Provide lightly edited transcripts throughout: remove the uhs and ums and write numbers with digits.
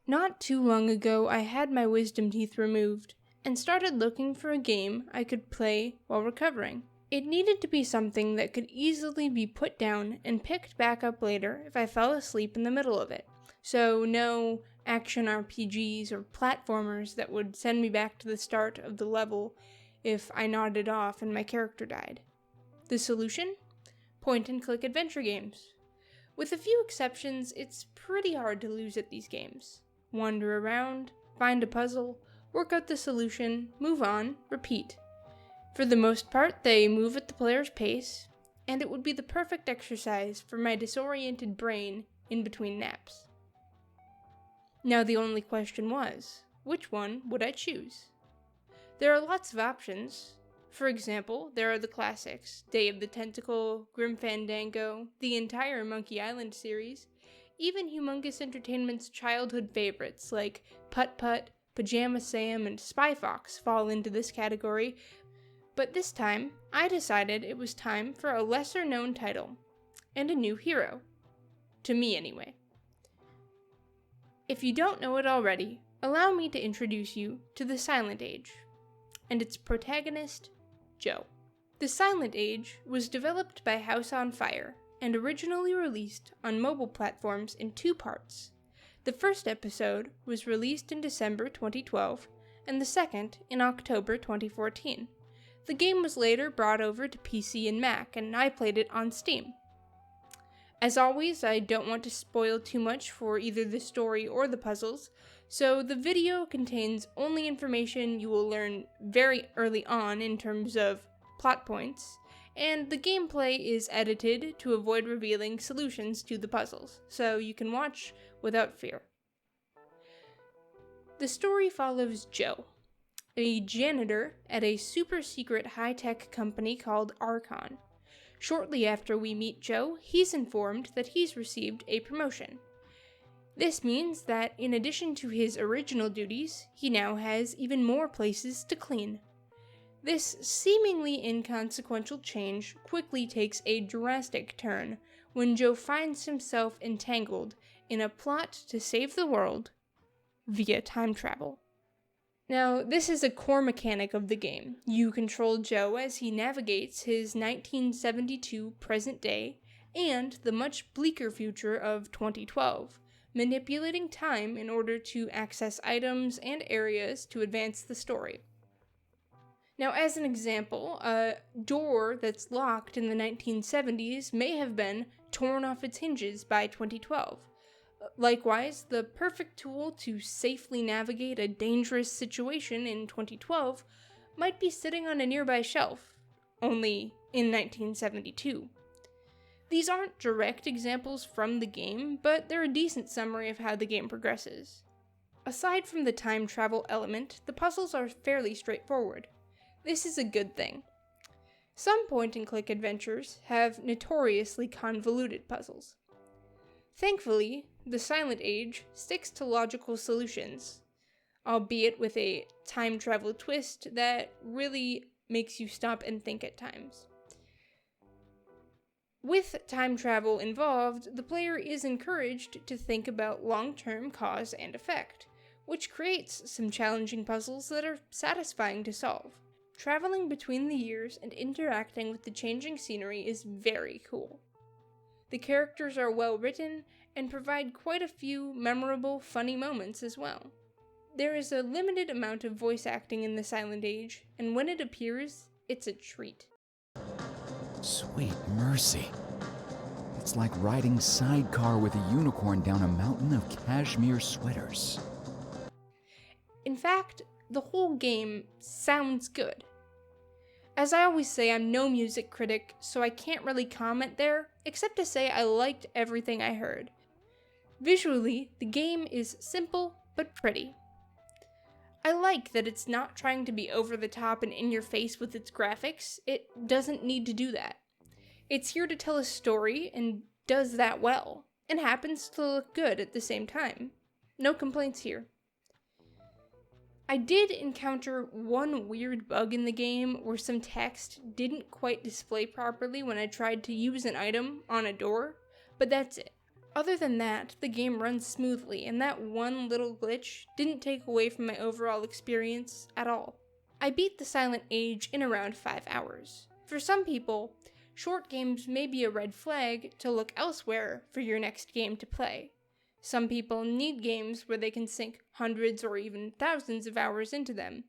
Not too long ago, I had my wisdom teeth removed and started looking for a game I could play while recovering. It needed to be something that could easily be put down and picked back up later if I fell asleep in the middle of it. So no action RPGs or platformers that would send me back to the start of the level if I nodded off and my character died. The solution? Point-and-click adventure games. With a few exceptions, it's pretty hard to lose at these games. Wander around, find a puzzle, work out the solution, move on, repeat. For the most part, they move at the player's pace, and it would be the perfect exercise for my disoriented brain in between naps. Now the only question was, which one would I choose? There are lots of options. For example, there are the classics, Day of the Tentacle, Grim Fandango, the entire Monkey Island series, even Humongous Entertainment's childhood favorites like Putt-Putt, Pajama and Spy Fox fall into this category, but this time, I decided it was time for a lesser-known title, and a new hero. To me, anyway. If you don't know it already, allow me to introduce you to the Silent Age, and its protagonist, Joe. The Silent Age was developed by House on Fire, and originally released on mobile platforms in 2 parts. The first episode was released in December 2012, and the second in October 2014. The game was later brought over to PC and Mac, and I played it on Steam. As always, I don't want to spoil too much for either the story or the puzzles, so the video contains only information you will learn very early on in terms of plot points, and the gameplay is edited to avoid revealing solutions to the puzzles, so you can watch without fear. The story follows Joe, a janitor at a super-secret high-tech company called Archon. Shortly after we meet Joe, he's informed that he's received a promotion. This means that in addition to his original duties, he now has even more places to clean. This seemingly inconsequential change quickly takes a drastic turn when Joe finds himself entangled in a plot to save the world via time travel. Now, this is a core mechanic of the game. You control Joe as he navigates his 1972 present day and the much bleaker future of 2012, manipulating time in order to access items and areas to advance the story. Now, as an example, a door that's locked in the 1970s may have been torn off its hinges by 2012. Likewise, the perfect tool to safely navigate a dangerous situation in 2012 might be sitting on a nearby shelf, only in 1972. These aren't direct examples from the game, but they're a decent summary of how the game progresses. Aside from the time travel element, the puzzles are fairly straightforward. This is a good thing. Some point-and-click adventures have notoriously convoluted puzzles. Thankfully, the Silent Age sticks to logical solutions, albeit with a time travel twist that really makes you stop and think at times. With time travel involved, the player is encouraged to think about long-term cause and effect, which creates some challenging puzzles that are satisfying to solve. Traveling between the years and interacting with the changing scenery is very cool. The characters are well written and provide quite a few memorable, funny moments as well. There is a limited amount of voice acting in the Silent Age, and when it appears, it's a treat. Sweet mercy. It's like riding sidecar with a unicorn down a mountain of cashmere sweaters. In fact, the whole game sounds good. As I always say, I'm no music critic, so I can't really comment there, except to say I liked everything I heard. Visually, the game is simple but pretty. I like that it's not trying to be over the top and in your face with its graphics. It doesn't need to do that. It's here to tell a story and does that well, and happens to look good at the same time. No complaints here. I did encounter one weird bug in the game where some text didn't quite display properly when I tried to use an item on a door, but that's it. Other than that, the game runs smoothly, and that one little glitch didn't take away from my overall experience at all. I beat the Silent Age in around 5 hours. For some people, short games may be a red flag to look elsewhere for your next game to play. Some people need games where they can sink hundreds or even thousands of hours into them,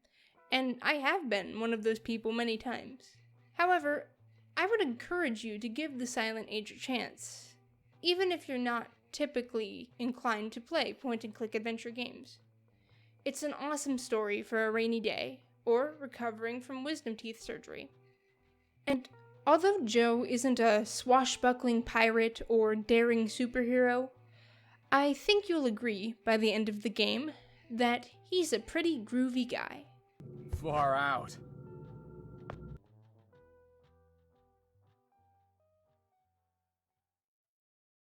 and I have been one of those people many times. However, I would encourage you to give the Silent Age a chance, even if you're not typically inclined to play point-and-click adventure games. It's an awesome story for a rainy day, or recovering from wisdom teeth surgery. And although Joe isn't a swashbuckling pirate or daring superhero, I think you'll agree by the end of the game that he's a pretty groovy guy. Far out.